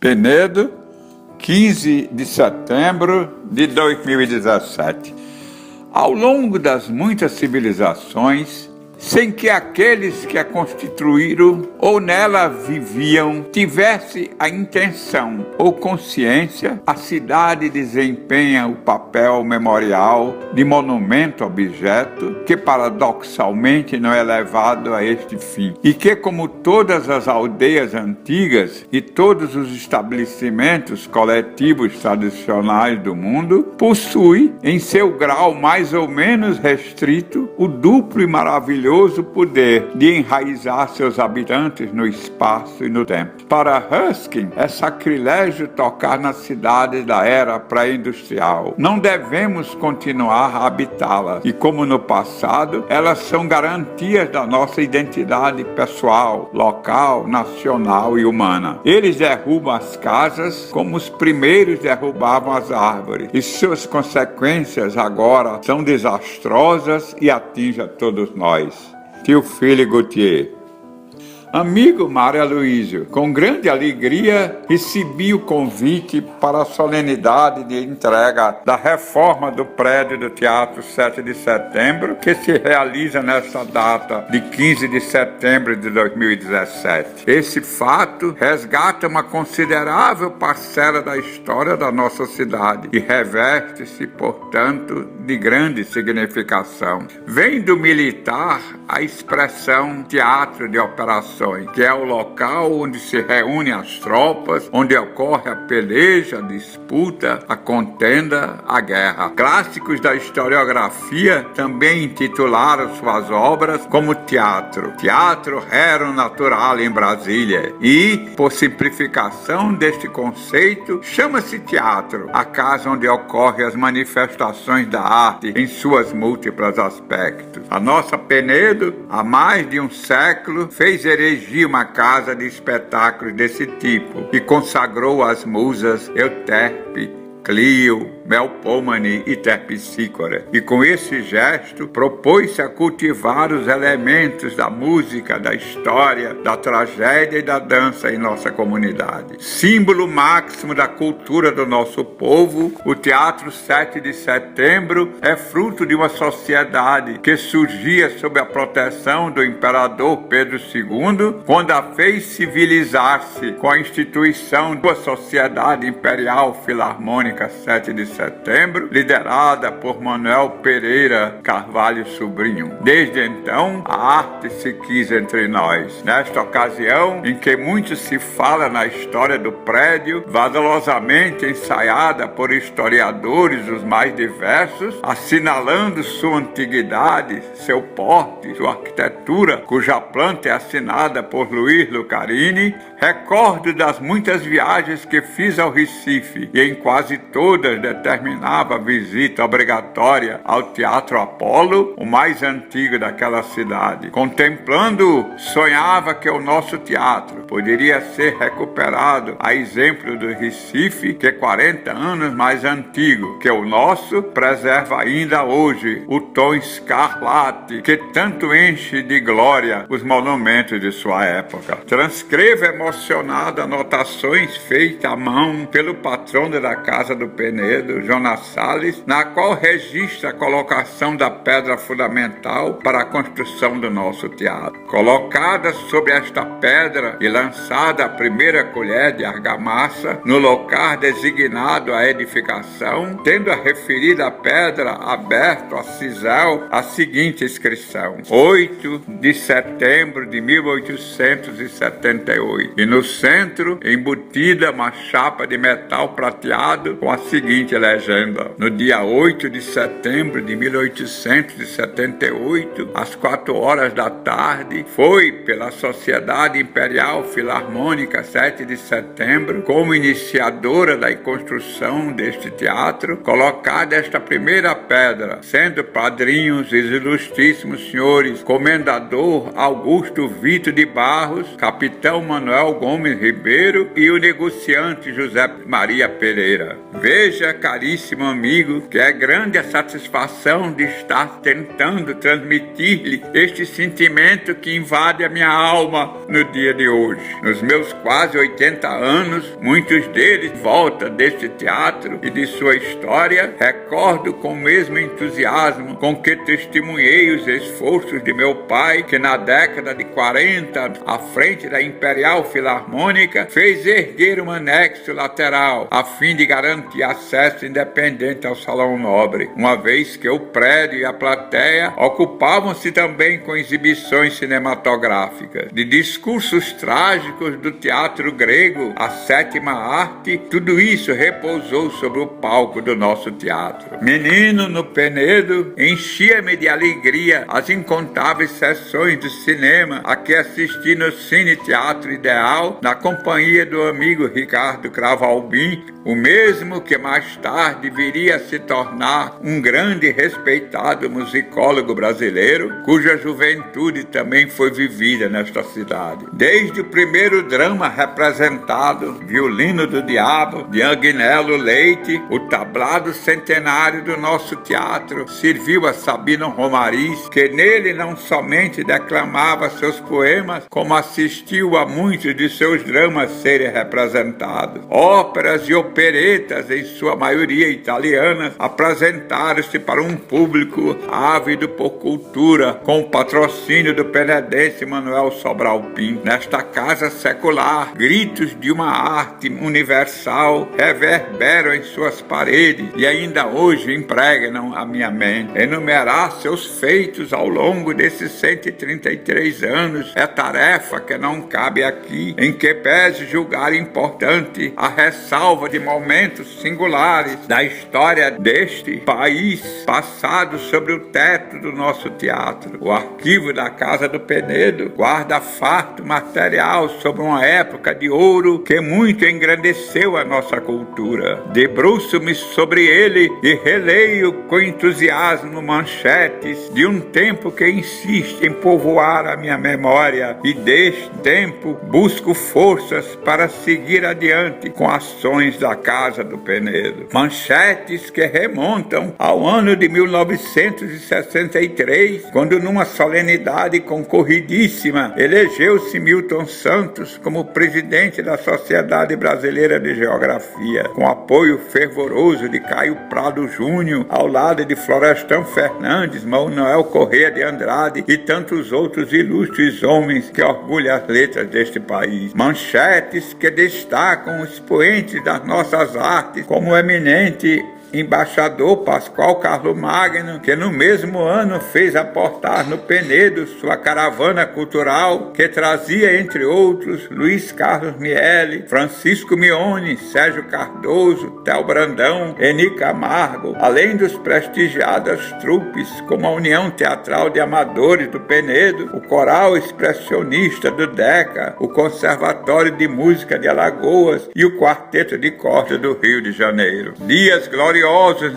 Penedo, 15 de setembro de 2017. Ao longo das muitas civilizações, sem que aqueles que a constituíram ou nela viviam tivesse a intenção ou consciência, a cidade desempenha o papel memorial de monumento-objeto que paradoxalmente não é levado a este fim e que, como todas as aldeias antigas e todos os estabelecimentos coletivos tradicionais do mundo, possui em seu grau mais ou menos restrito o duplo e maravilhoso poder de enraizar seus habitantes no espaço e no tempo. Para Ruskin, é sacrilégio tocar nas cidades da era pré-industrial. Não devemos continuar a habitá-las e, como no passado, elas são garantias da nossa identidade pessoal, local, nacional e humana. Eles derrubam as casas como os primeiros derrubavam as árvores e suas consequências agora são desastrosas e atingem a todos nós. Tio Filho Gautier. Amigo Mário Aloísio, com grande alegria recebi o convite para a solenidade de entrega da reforma do prédio do Teatro Sete de Setembro, que se realiza nesta data de 15 de setembro de 2017. Esse fato resgata uma considerável parcela da história da nossa cidade e reveste-se, portanto, de grande significação. Vem do militar a expressão teatro de operações, que é o local onde se reúnem as tropas, onde ocorre a peleja, a disputa, a contenda, a guerra. Clássicos da historiografia também intitularam suas obras como teatro. Teatro rerum natural em Brasília. E, por simplificação deste conceito, chama-se teatro a casa onde ocorrem as manifestações da arte em suas múltiplos aspectos. A nossa Penedo, há mais de um século, fez erigia uma casa de espetáculos desse tipo e consagrou as musas Euterpe, Clio, Melpomene e Terpsícora. E com esse gesto propôs-se a cultivar os elementos da música, da história, da tragédia e da dança em nossa comunidade. Símbolo máximo da cultura do nosso povo, o Teatro Sete de Setembro é fruto de uma sociedade que surgia sob a proteção do imperador Pedro II, quando a fez civilizar-se com a instituição da Sociedade Imperial Filarmônica Sete de Setembro, liderada por Manuel Pereira Carvalho Sobrinho. Desde então, a arte se quis entre nós. Nesta ocasião, em que muito se fala na história do prédio, vaidosamente ensaiada por historiadores os mais diversos, assinalando sua antiguidade, seu porte, sua arquitetura, cuja planta é assinada por Luiz Lucarini, recordo das muitas viagens que fiz ao Recife e em quase todas determinava a visita obrigatória ao Teatro Apolo, o mais antigo daquela cidade. Contemplando, sonhava que o nosso teatro poderia ser recuperado, a exemplo do Recife, que 40 anos mais antigo que o nosso, preserva ainda hoje o tom escarlate que tanto enche de glória os monumentos de sua época. Transcrevo emocionado anotações feitas à mão pelo patrono da Casa do Penedo, Jonas Salles, na qual registra a colocação da pedra fundamental para a construção do nosso teatro. Colocada sobre esta pedra e lançada a primeira colher de argamassa no local designado à edificação, tendo a referida pedra aberto a cisel a seguinte inscrição: 8 de setembro de 1878. E no centro, embutida uma chapa de metal prateado com a seguinte legenda: no dia 8 de setembro de 1878, às 4 horas da tarde, foi pela Sociedade Imperial Filarmônica 7 de Setembro, como iniciadora da construção deste teatro, colocada esta primeira pedra, sendo padrinhos os ilustríssimos senhores Comendador Augusto Vito de Barros, Capitão Manuel Manuel Gomes Ribeiro e o negociante José Maria Pereira. Veja, caríssimo amigo, que é grande a satisfação de estar tentando transmitir-lhe este sentimento que invade a minha alma no dia de hoje. Nos meus quase 80 anos, muitos deles volta deste teatro e de sua história, recordo com o mesmo entusiasmo com que testemunhei os esforços de meu pai, que na década de 40, à frente da Imperial Filarmônica, fez erguer um anexo lateral, a fim de garantir acesso independente ao Salão Nobre, uma vez que o prédio e a plateia ocupavam-se também com exibições cinematográficas. De discursos trágicos do teatro grego à sétima arte, tudo isso repousou sobre o palco do nosso teatro. Menino no Penedo, enchia-me de alegria as incontáveis sessões de cinema a que assisti no Cine Teatro Ideal, na companhia do amigo Ricardo Cravalbim, o mesmo que mais tarde viria a se tornar um grande e respeitado musicólogo brasileiro, cuja juventude também foi vivida nesta cidade. Desde o primeiro drama representado, Violino do Diabo, de Agnello Leite, o tablado centenário do nosso teatro serviu a Sabino Romariz, que nele não somente declamava seus poemas, como assistiu a muitos de seus dramas serem representados. Óperas e operetas, em sua maioria italianas, apresentaram-se para um público ávido por cultura, com o patrocínio do penedense Manuel Sobral Pinto. Nesta casa secular, gritos de uma arte universal reverberam em suas paredes e ainda hoje impregnam a minha mente. Enumerar seus feitos ao longo desses 133 anos é tarefa que não cabe aqui, em que pese julgar importante a ressalva de momentos singulares da história deste país passado sobre o teto do nosso teatro. O arquivo da Casa do Penedo guarda farto material sobre uma época de ouro que muito engrandeceu a nossa cultura. Debruço-me sobre ele e releio com entusiasmo manchetes de um tempo que insiste em povoar a minha memória, e deste tempo busco forças para seguir adiante com ações da Casa do Penedo. Manchetes que remontam ao ano de 1963, quando numa solenidade concorridíssima elegeu-se Milton Santos como presidente da Sociedade Brasileira de Geografia, com apoio fervoroso de Caio Prado Júnior, ao lado de Florestan Fernandes, Manuel Corrêa de Andrade e tantos outros ilustres homens que orgulham as letras deste país. Manchetes que destacam os expoentes das nossas artes, como o eminente embaixador Pascoal Carlo Magno, que no mesmo ano fez aportar no Penedo sua caravana cultural, que trazia, entre outros, Luiz Carlos Miele, Francisco Mione, Sérgio Cardoso, Theo Brandão, Eni Camargo, além dos prestigiadas trupes como a União Teatral de Amadores do Penedo, o Coral Expressionista do Deca, o Conservatório de Música de Alagoas e o Quarteto de Cordas do Rio de Janeiro. Dias gloriosos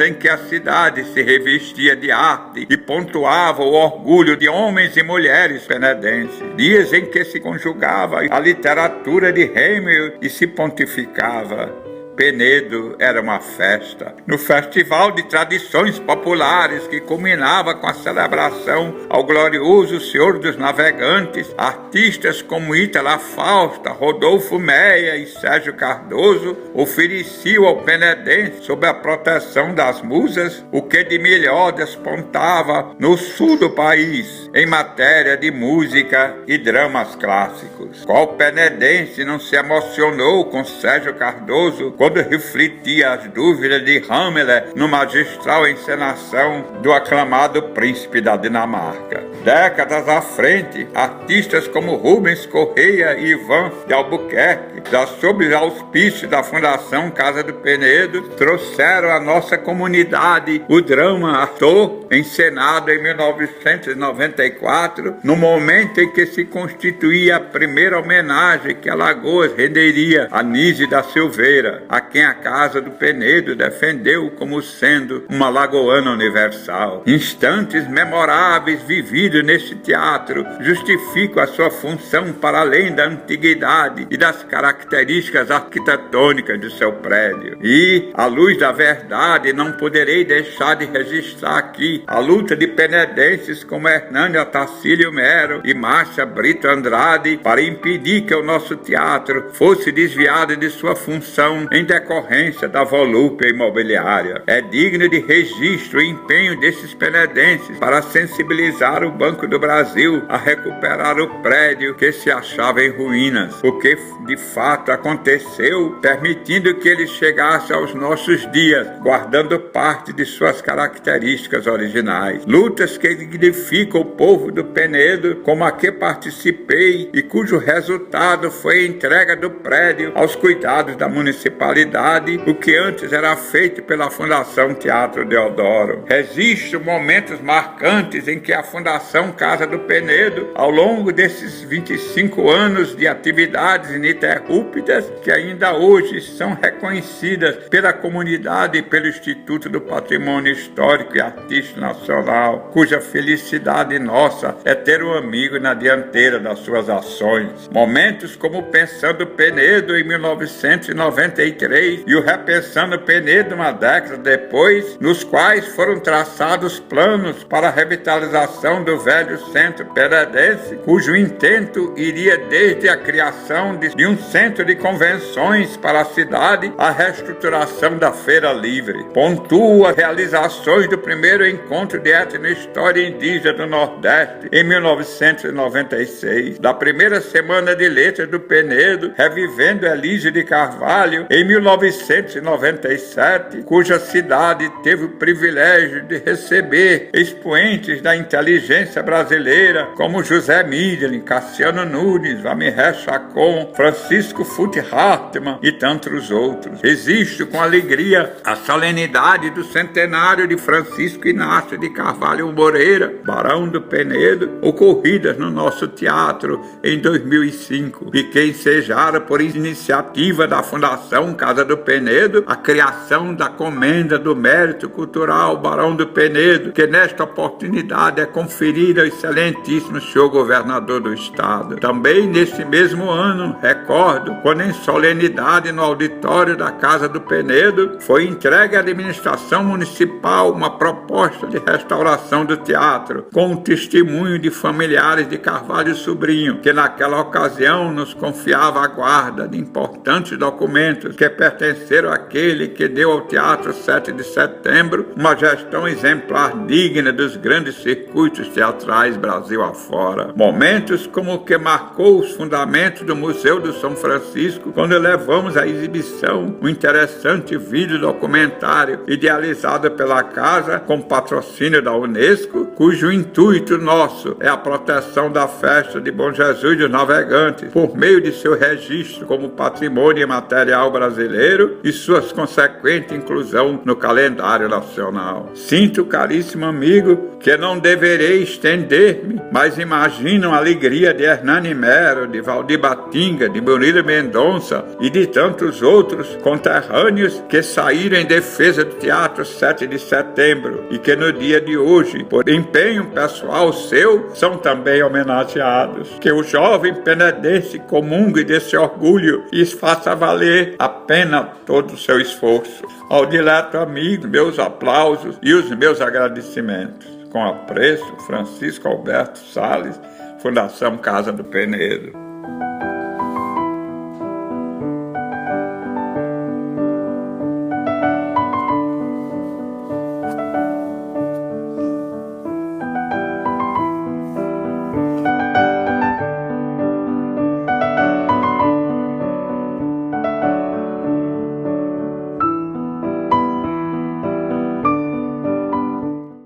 em que a cidade se revestia de arte e pontuava o orgulho de homens e mulheres penedenses. Dias em que se conjugava a literatura de Hemel e se pontificava. Penedo era uma festa. No festival de tradições populares que culminava com a celebração ao glorioso Senhor dos Navegantes, artistas como Ítala Fausta, Rodolfo Meia e Sérgio Cardoso ofereciam ao penedense, sob a proteção das musas, o que de melhor despontava no sul do país em matéria de música e dramas clássicos. Qual penedense não se emocionou com Sérgio Cardoso quando refletia as dúvidas de Hamlet no magistral encenação do aclamado príncipe da Dinamarca? Décadas à frente, artistas como Rubens Correia e Ivan de Albuquerque, sob os auspícios da Fundação Casa do Penedo, trouxeram à nossa comunidade o drama Ator, encenado em 1994, no momento em que se constituía a primeira homenagem que Alagoas renderia a Nise da Silveira. a quem a Casa do Penedo defendeu como sendo uma lagoana universal. Instantes memoráveis vividos neste teatro justificam a sua função para além da antiguidade e das características arquitetônicas de seu prédio. E, à luz da verdade, não poderei deixar de registrar aqui a luta de penedenses como Hernânio Otacílio Mero e Márcia Brito Andrade para impedir que o nosso teatro fosse desviado de sua função em decorrência da volúpia imobiliária. É digno de registro o empenho desses penedenses para sensibilizar o Banco do Brasil a recuperar o prédio que se achava em ruínas, o que de fato aconteceu, permitindo que ele chegasse aos nossos dias, guardando parte de suas características originais. Lutas que dignificam o povo do Penedo, como a que participei e cujo resultado foi a entrega do prédio aos cuidados da municipalidade, o que antes era feito pela Fundação Teatro Deodoro. Registro momentos marcantes em que a Fundação Casa do Penedo, ao longo desses 25 anos de atividades ininterruptas, que ainda hoje são reconhecidas pela comunidade e pelo Instituto do Patrimônio Histórico e Artístico Nacional, cuja felicidade nossa é ter um amigo na dianteira das suas ações. Momentos como o Pensando Penedo em 1993 e o Repensando Penedo uma década depois, nos quais foram traçados planos para a revitalização do velho centro penedense, cujo intento iria desde a criação de um centro de convenções para a cidade à reestruturação da Feira Livre. Pontua realizações do primeiro encontro de etnohistória indígena do Nordeste em 1996, da primeira semana de letras do Penedo, revivendo Elísio de Carvalho em 1997, cuja cidade teve o privilégio de receber expoentes da inteligência brasileira como José Midlin, Cassiano Nunes, Vamiré Chacon, Francisco Fute Hartmann e tantos outros. Existe com alegria a solenidade do centenário de Francisco Inácio de Carvalho Moreira, Barão do Penedo, ocorridas no nosso teatro em 2005, e que ensejaram por iniciativa da Fundação Casa do Penedo a criação da Comenda do Mérito Cultural Barão do Penedo, que nesta oportunidade é conferida ao excelentíssimo senhor governador do estado. Também neste mesmo ano, recordo, quando em solenidade no auditório da Casa do Penedo foi entregue à administração municipal uma proposta de restauração do teatro, com o testemunho de familiares de Carvalho Sobrinho, que naquela ocasião nos confiava a guarda de importantes documentos que pertenceram àquele que deu ao Teatro 7 de Setembro uma gestão exemplar digna dos grandes circuitos teatrais Brasil afora. Momentos como o que marcou os fundamentos do Museu do São Francisco, quando levamos à exibição um interessante vídeo documentário idealizado pela Casa com patrocínio da Unesco, cujo intuito nosso é a proteção da festa de Bom Jesus dos Navegantes por meio de seu registro como patrimônio imaterial brasileiro e suas consequente inclusão no calendário nacional. Sinto, caríssimo amigo, que não deverei estender-me, mas imagino a alegria de Hernani Mero, de Valdir Batinga, de Murilo Mendonça e de tantos outros conterrâneos que saíram em defesa do Teatro 7 de Setembro e que no dia de hoje, por empenho pessoal seu, são também homenageados. Que o jovem penedense comungue desse orgulho e faça valer a pena todo o seu esforço. Ao dileto amigo, meus aplausos e os meus agradecimentos. Com apreço, Francisco Alberto Salles, Fundação Casa do Penedo.